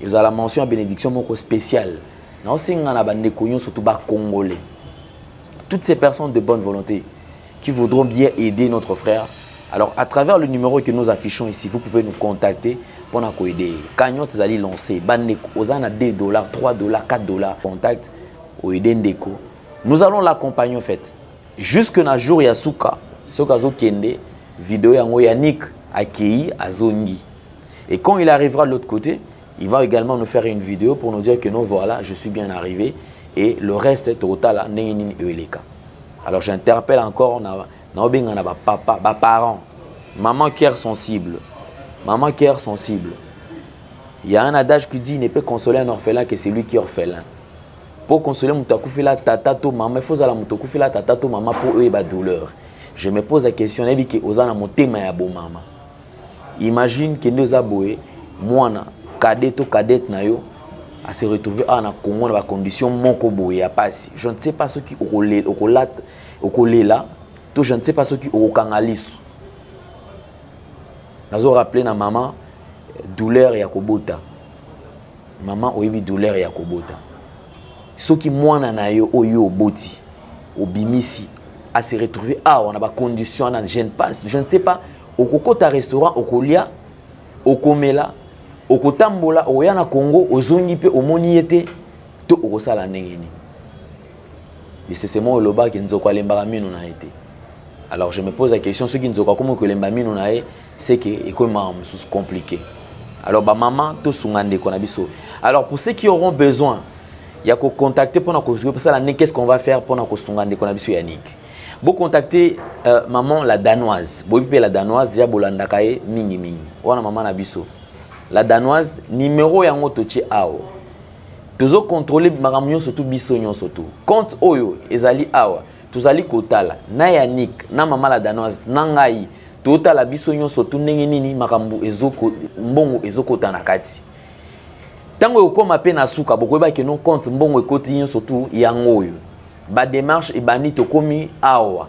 Et vous avez la mention à bénédiction moko spéciale. Na osenga na bande konyo surtout ba congolais. Toutes ces personnes de bonne volonté qui voudront bien aider notre frère. Alors, à travers le numéro que nous affichons ici, vous pouvez nous contacter pour nous aider. Quand vous allez lancer, vous avez 2 dollars, 3 dollars, 4 dollars, contact au Ndeko. Nous allons l'accompagner en fait. Jusque dans le jour Yasuka, ce que kende vidéo yango Yannick Akei Azongi. Et quand il arrivera de l'autre côté, il va également nous faire une vidéo pour nous dire que non, voilà, je suis bien arrivé et le reste est total. Alors, j'interpelle encore papa, parents, maman cœur sensible. Maman cœur sensible. Il y a un adage qui dit il ne peut consoler un orphelin que c'est lui qui est orphelin. Pour consoler Moutakufila tata to maman, il faut que Moutakufila tata to maman pour eux et la douleur. Je me pose la question, est-ce que Ozana motema ya bo maman? Imagine que nous avons moi cadet to cadette na yo à se retrouver en Congo dans la condition moko boye ya passe. Je ne sais pas ce qui au là. Je ne sais pas ce qui est au Kangalis. Nous rappelé na maman douleur ya kobota. Maman oyebi douleur ya kobota. Ce qui mwana na yo oyo boti, obimisi à se retrouver on a ba condition na je ne sais pas au kokota restaurant au kolia au komela au kotambola au yana Congo ozongi pe omoni yete to okosala ndengeni. Et c'est moi le bas qui nous a lembara mino na été. Alors je me pose la question, ceux qui nous ont comment que les mamans nous naé, c'est que c'est compliqué. Alors bah maman tout sungande qu'on a biso. Alors pour ceux qui auront besoin, il y a qu'à contacter pour nous ça l'année qu'est-ce qu'on va faire pour nous sungande qu'on a biso Yannick. Vous contacter maman la danoise. Vous la danoise déjà bolanda kae mingi. Wana maman na biso. La danoise numéro yango tochi ao. Tozo contrôler makamyo surtout bisonyo surtout. Compte oyo ezali awa. Tozali kotala na Yannick na mama la danoise na ngai totala bisonyo surtout ndenge nini makambo ezoko mbongo ezokota na kati. Tango okoma pe na suka bokoyeba ke non compte mbongo ekoti nyo surtout yango oyo. Ba démarche ebani tokomi awa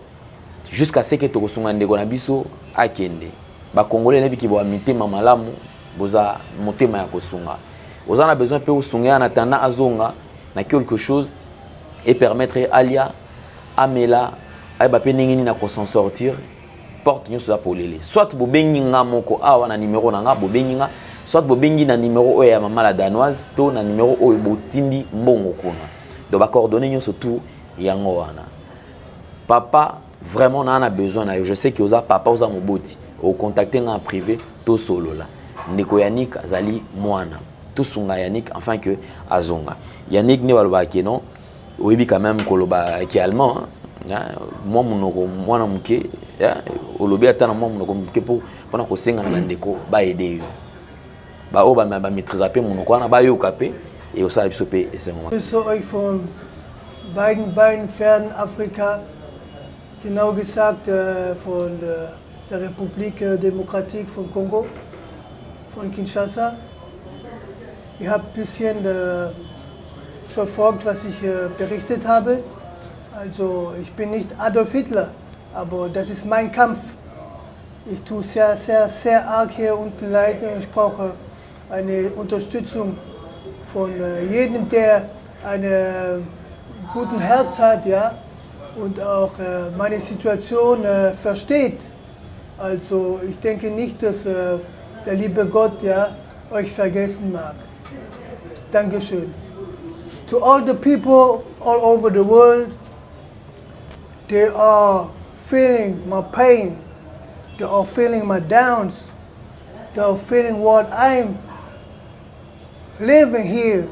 jusqu'à ce que tokosunga ndeko na biso akende. Ba congolais nebi ki bo mitema malamu boza motema ya kosunga. Vous en avez besoin de vous en attendant à Zonga, na quelque chose et permettre Alia, Amela, Aïba Ningini na s'en sortir, porte nous ça pour les. Soit vous benginga moko awa na numéro nanga bo benginga, soit vous bengi na numéro oya mama la danoise, to na numéro oyo botindi mbongo kuna. Donc ba coordonner nous surtout yango wana. Papa vraiment on a besoin na je sais que oza papa oza moboti, au contacter en privé to solo là. Ndeko Yannick azali mwana. Tout sunga Yannick enfin que azonga Yannick ne baloba ke non oyebi quand même koloba ki allemand moi monoko mwana muke olobi ata na moi monoko muke pour pona ko senga na ndeko ba aider yo ba o ba maîtriser pe monoko wana ba yoka pe et osala biso pe et c'est moment
so euch von beiden fernen Afrika genau gesagt von der Republik Demokratik von Kongo von Kinshasa. Ich habe ein bisschen verfolgt, was ich berichtet habe. Also ich bin nicht Adolf Hitler, aber das ist mein Kampf. Ich tue sehr arg hier unten leiden und ich brauche eine Unterstützung von jedem, der einen guten Herz hat, ja, und auch meine Situation versteht. Also ich denke nicht, dass der liebe Gott, ja, euch vergessen mag. Dankeschön. To all the people all over the world, they are feeling my pain, they are feeling my downs, they are feeling what I'm living here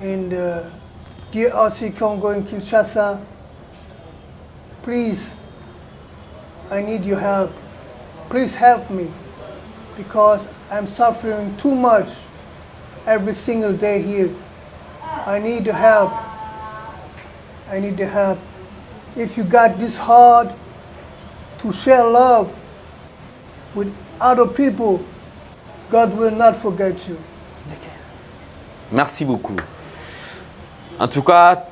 in the DRC Congo in Kinshasa. Please, I need your help. Please help me because I'm suffering too much. Every single day here. I need the help. I need the help. If you got this heart to share love with other people, God will not forget you.
Okay. Merci beaucoup. En tout cas,